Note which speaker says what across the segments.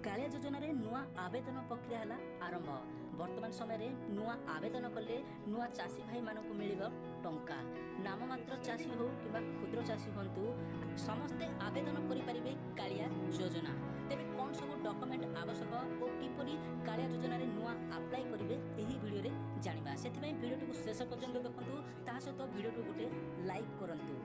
Speaker 1: कालिया योजना रे नुआ आवेदन प्रक्रिया है आरंभ। वर्तमान समय नुआ आवेदन कले नुआ चाषी भाई मानक मिल टंका। नाममात्र चाषी हो कि क्षुद्र चाषी हूँ समस्ते आवेदन करें कालिया योजना। तेरे कौन सब डॉक्यूमेंट आवश्यक और किपरि कालिया योजना रे नुआ अप्लाई करेंगे यही वीडियो रे जानिबा। सेथिबे वीडियो को शेष पर्यंत देखंतु ता सहित वीडियो को गोटे लाइक करंतु।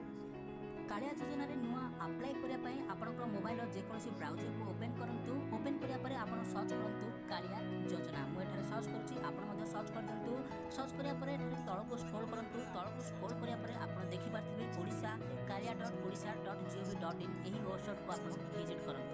Speaker 1: कालिया योजना रे नुआ अप्लाई करने आपंकर मोबाइल जेकोसी ब्राउजर को ओपन करूँ। ओपन करापर आप सर्च करूँ कालिया योजना। मुझे सर्च करुँच सर्च कर दिंतु। सर्च करापर तल को स्क्रॉल करूँ। तल को स्क्रॉल करापर आप देखिपारे ओडिशा kalia.odisha.gov.in यही वेबसाइट को आप विजिट करूँ।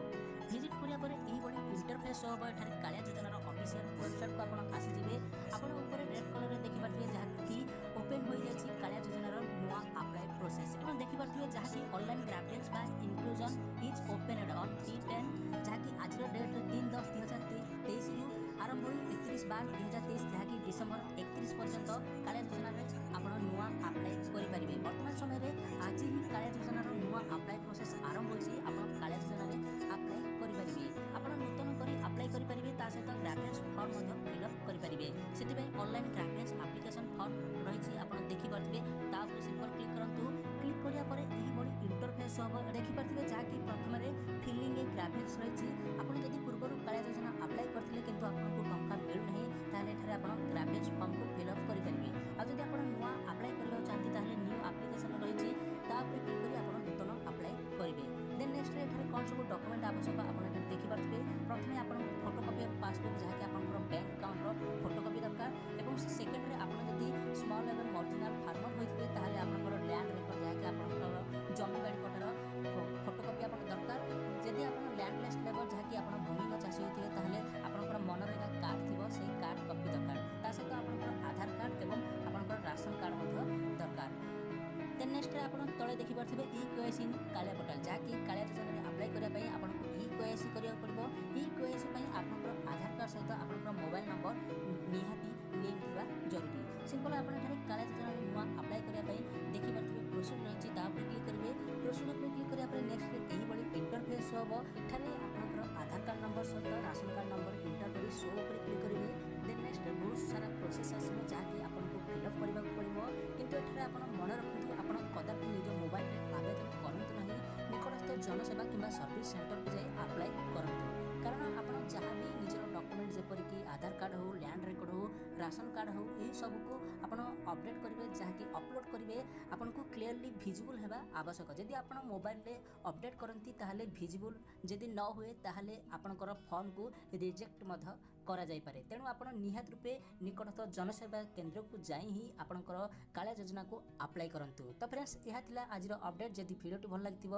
Speaker 1: विजिट करापर यही इंटरफेस हम एठार कालिया योजनार ऑफिशियल वेबसाइट को आप आसीजे। आपण ऊपर रेड कलर में देखिपारे जहाँकि ओपन हो जाए कालिया योजनार नुआ अप्लाई प्रोसेस। एवं देखिपारे जहाँकि ऑनलाइन ग्राफिक्स बा इंक्लूजन इज ओपन ऑन 3/10 जहाँकि आज डेट 3/10/2023 रु आरंभ हो 31/12/2023 जहाँकि डिसेम्बर 31 पर्यंत कालिया योजना आप नुआ अप्लाई करेंगे। वर्तमान समय आज ही कालिया योजनार नुआ अप्लाई प्रोसेस आरंभ होती। कालिया योजना अप्लाई करेंगे। आप नूतन कर अप्लाई करेंगे। सहित ग्राफिक्स फॉर्म फिलअप करेंगे। से ऑनलाइन ग्राफिक्स एप्लिकेशन फॉर्म रही आप देखिपारे तापर सिंपल क्लिक करूँ। क्लिक करापर यही इंटरफेस हम देखिपारे जहाँकि प्रथम फिलिंग ग्राफिक्स रही। आपड़ जब पूर्व कालिया योजना अप्लाई करते कि आपको टंका मिलूना ताले आप ग्राफिक्स फॉर्म को फिलअप करेंगे। आदि आप नुआ अप्लाई करने चाहते न्यू एप्लिकेशन रही तापर क्लिक कर आप नूतन अप्लाई करेंगे। देन नेक्स्ट एठारे कौन सब डॉक्यूमेंट आवश्यक आप देखिपारे प्रथम आप फोटोकॉपी ऑफ पासबुक जहाँकि आप बैंक अकाउंट फोटोकॉपी दरकार। और सेकेंड आप स्मॉल एवं मार्जिनाल फार्मर होते हैं आप लैंड रेकर्ड जहाँकि आप जमी बाड़ी पटार फोटोकॉपी आप दरकार। जदि आप लैंड लिस्ट लेवल जहाँकि आप भूमिहीन चाषी होते हैं आपंकर मनरेगा कार्ड थी से कार्ड कॉपी दरकार। सहित आप आधार कार्ड और आपंकर राशन कार्ड दरकार। देन नेक्स्ट आप तले देखिपारे ई-केवाईसी इन कालिया पोर्टाल जहाँकि कालिया योजना अप्लाई करने आपको ई-केवाईसी करा पड़ो। ई-केवाईसी आपंकर आधार कार्ड सहित आपंकर मोबाइल नंबर निहाती लिंक थी जरूरी। सिंपल आप कालिया योजना नुआ अप्लाई करने देखिपारे प्रोसीड रही क्लिक करेंगे। प्रोसीड पर क्लिक करापर नेक्स्ट यही इंटरफेस हम एठारे आपंकर आधार कार्ड नंबर सहित राशन कार्ड नंबर इंटर कर शो पर क्लिक करेंगे। देन नेक्स्ट बहुत सारा प्रोसेस आसो जहाँकि आपको फिलअप करने पड़ो। किंतु एठारे आप मन रखु आप कदापि निज मोबाइल में आवेदन करूँ ना निकटस्थ जनसेवा कि सर्विस सेंटर को जाए अप्लाई करूँ। कारण आप जहाँ भी निजर डॉक्यूमेंट जेपरिक आधार कार्ड हो लैंड रेकर्ड हो राशन कार्ड हो यही सबको आप अपडेट करेंगे जहाँकि अपलोड करेंगे आपको क्लीयरली विजिबल होगा आवश्यक। जदि आप मोबाइल में अपडेट करती ताहले विजिबल जदि न हुए ताहले आपनकर फॉर्म को रिजेक्ट करा जाय पारे। तेणु आप निहात रूपे निकटस्थ जनसेवा केंद्र को जाई ही आपनकर कालिया योजना को अप्लाई करंतु। तो फ्रेंड्स यह थिला आज अपडेट। जदि वीडियो भल लगी